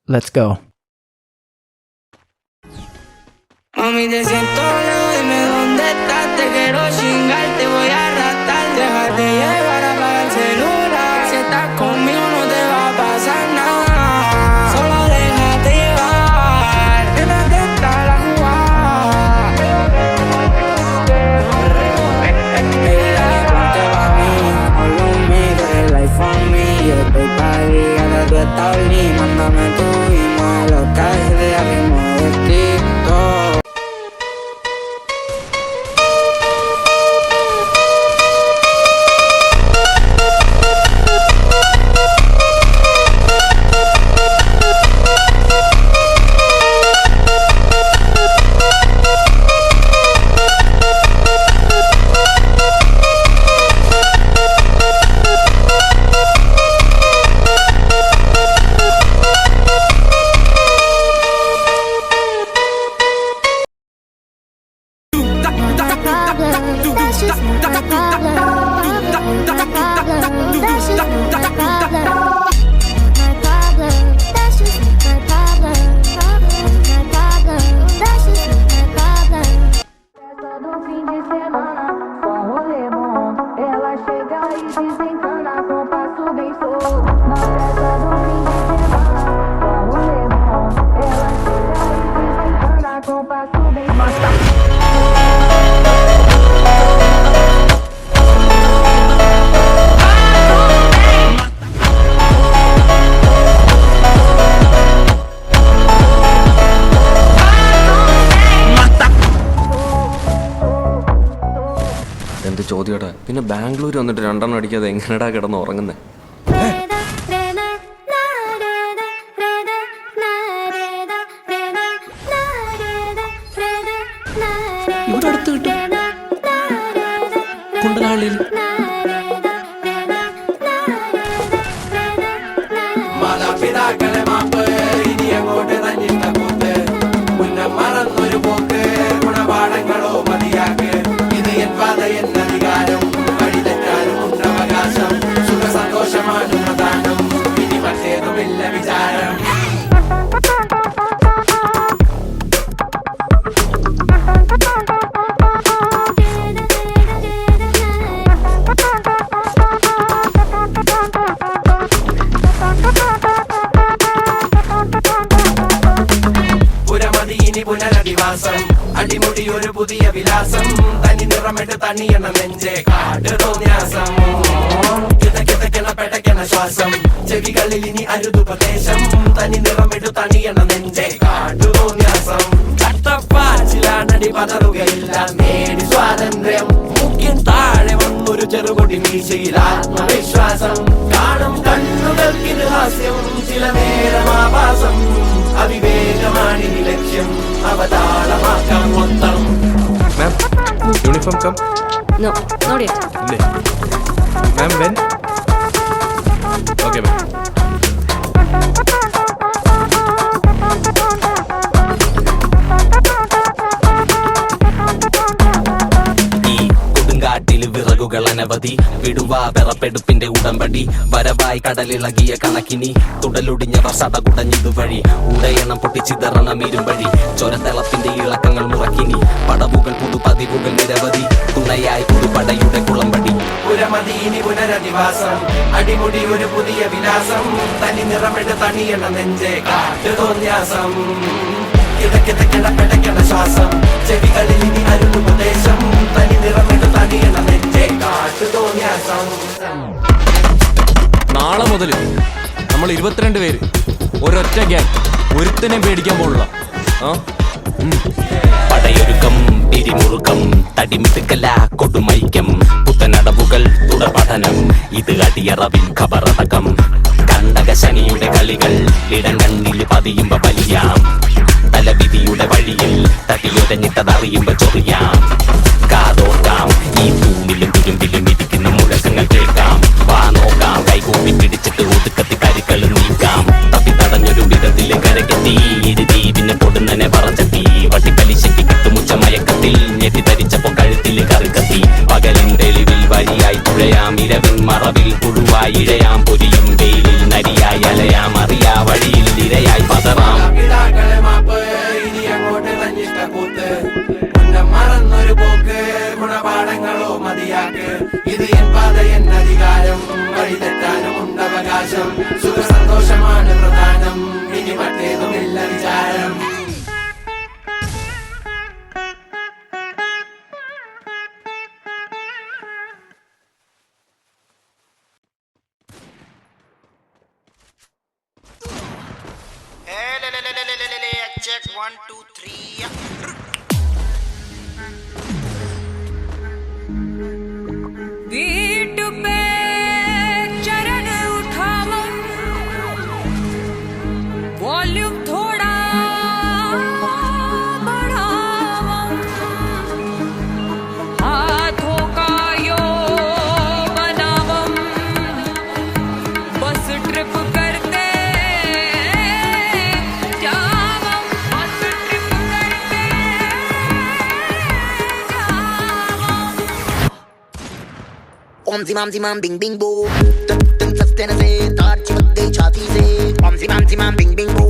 Let's go. Mami, te siento lejos, dime dónde estás. Te quiero chingar, te voy a arrastrar. Déjate llevar, apaga el celular. Si estás conmigo no te va a pasar nada. Solo déjate llevar. Nena, que está la jugada. Mira, ponte pa' mí, all on me, tú eres life for me. Yo estoy pa' ti, hasta tú estás libre. Mándame tu email, los cajes de arriba de TikTok. എന്ത് ചോദ്യടാ, പിന്നെ ബാംഗ്ലൂർ വന്നിട്ട് രണ്ടെണ്ണം അടിക്കാതെ എങ്ങനെടാ കിടന്ന് ഉറങ്ങുന്നേ? ഇവിടെ അടുത്ത് കിട്ടും, കുണ്ടനാളിൽ. മാതാപിതാക്കളെ മാപ്പ്, ഇനി അങ്ങോട്ട് തന്നിട്ട കൂത്ത്. മുന്നം മറന്നൊരു പോക്ക്, ഗുണപാഠങ്ങളോ മതിയാക്ക്. ഇത് എൻ പാത, എൻ അധികാരം. വഴി തെറ്റാനും ഉണ്ടവകാശം. സുഖ സന്തോഷമാണ് പ്രധാനം, ഇനി മറ്റേതുമില്ല വിചാരം. പുനരധിവാസം, അടിമുടി ഒരു പുതിയ വിലാസം. തനി നിറമിട്ട് തണിയണ നെഞ്ചെ കാട്ട് തോന്യാസം. കിതക്കിതക്കണ പെട്ടക്കണ ശ്വാസം, ചെവികളിൽ ഇനി അരുതുപദേശം. തനി നിറമിട്ട് തണിയണ നെഞ്ചെ കാട്ടു തോന്യാസം. കട്ടപ്പാച്ചിലാണടി പതറുകയില്ല, നേടി സ്വാതന്ത്ര്യം. മുഖ്യൻ താഴെ വന്നൊരു ചെറുകൊടി മീശയിൽ ആത്മവിശ്വാസം. കാണും കണ്ണുകൾക്കിത് ഹാസ്യം, ചില നേരം ആഭാസം. അവിവേകമാണിനി ലക്ഷ്യം, അവതാളമാക്കാം മൊത്തം. Ma'am, uniform come. No, not yet. ഇല്ലേ മാം? വെൻ? Okay ma'am. കാട്ടില് വിറകുകൾ അനവധി, വിടുവാ വിറപ്പെടുപ്പിന്റെ ഉടമ്പടി. വരവായി കടലിളകിയ കണക്കിനി, തുടലൊടിഞ്ഞവർ സടകുടഞ്ഞിതുവഴി. ഉടയണം പൊട്ടിച്ചിതറണം ഇരുമ്പഴി, ചൊരത്തളത്തിന്റെ ഇളക്കങ്ങൾ മുറക്കിനി. പടവുകൾ പുതുപതിവുകൾ നിരവധി, തുണയായി പുതുപടയുടെ കുളമ്പടി. പുരമതി ഇനി പുനരധിവാസം, അടിമുടി ഒരു പുതിയ വിലാസം. തനി നിറമിട്ട് തണിയണ നെഞ്ചെ കാട്ട് തോന്യാസം. കിതക്കിതക്കണ പെടക്കണ ശ്വാസം, ചെവികളിൽ ഇനി അരുതുപദേശം. തനി നിറമിട്ട് തണിയണ നെഞ്ചെ കാട്ട് തോന്യാസം. നാളെ മുതൽ നമ്മൾ 22 പേര്, ഒരൊറ്റ ഗ്യാങ്, ഒരുത്തനെയും പേടിക്കാൻ പോലുള്ള. പടയൊരുക്കം, പിരിമുറുക്കം, തടിമിടുക്കല കൊടുമൈക്കം. പുത്തനടവുകൾ തുടർപഠനം, ഇത് അടിയറവിൻ ഖബറടക്കം. കണ്ടക ശനിയുടെ കളികൾ ഇടം കണ്ണിൽ പതിയുമ്പോ വലിയാം. തലവിധിയുടെ വഴിയിൽ തടിയൊരഞ്ഞിട്ടതറിയുമ്പോ ചൊറിയാം. കാതോർക്കാം, ഈ തൂണിലും തുരുമ്പിലും ഇരിക്കുന്ന മുഴക്കങ്ങൾ കേൾക്കാം. വാ നോക്കാം, കൈകൂപ്പി പിടിച്ചിട്ട് ഒതുക്കത്തി കരിക്കളും നീക്കാം. തപ്പി തടഞ്ഞൊരു വിധത്തിലെ കരകെത്തി, ഇരുതി പിന്നെ പൊടുന്നനെ പറച്ചെത്തി. വട്ടിപ്പലിശയ്ക്ക് കിട്ടുമുച്ച മയക്കത്തിൽ ഞെട്ടിധരിച്ചപ്പോ കഴുത്തിൽ കറുകത്തി. പകലിൻ തെളിവിൽ വഴിയായി തുഴയാം, ഇരവിൻ മറവിൽ പുഴുവായി ഇഴയാം. പൊരിയും വെയിലിൽ നരിയായി അലയാം, അറിയാ വഴിയിൽ ഇരയായി ആകാശം വഴി തെറ്റാനും ഉണ്ടവകാശം സുഖ സന്തോഷമാണ് പ്രധാനം ഇനി മറ്റേതുമില്ല വിചാരം Check 1 2 3 वीट पे चरण उठाओ वॉल्यूम थोड़ा बढ़ाओ हाथों का यो बनाओ बस ट्रिप करते जाओ बस ट्रिप करते जाओ ओम जिमाम बिंग बिंग बो तुम सस्ते न से तार चिपक गई छाती से ओम जिमाम बिंग बिंग बो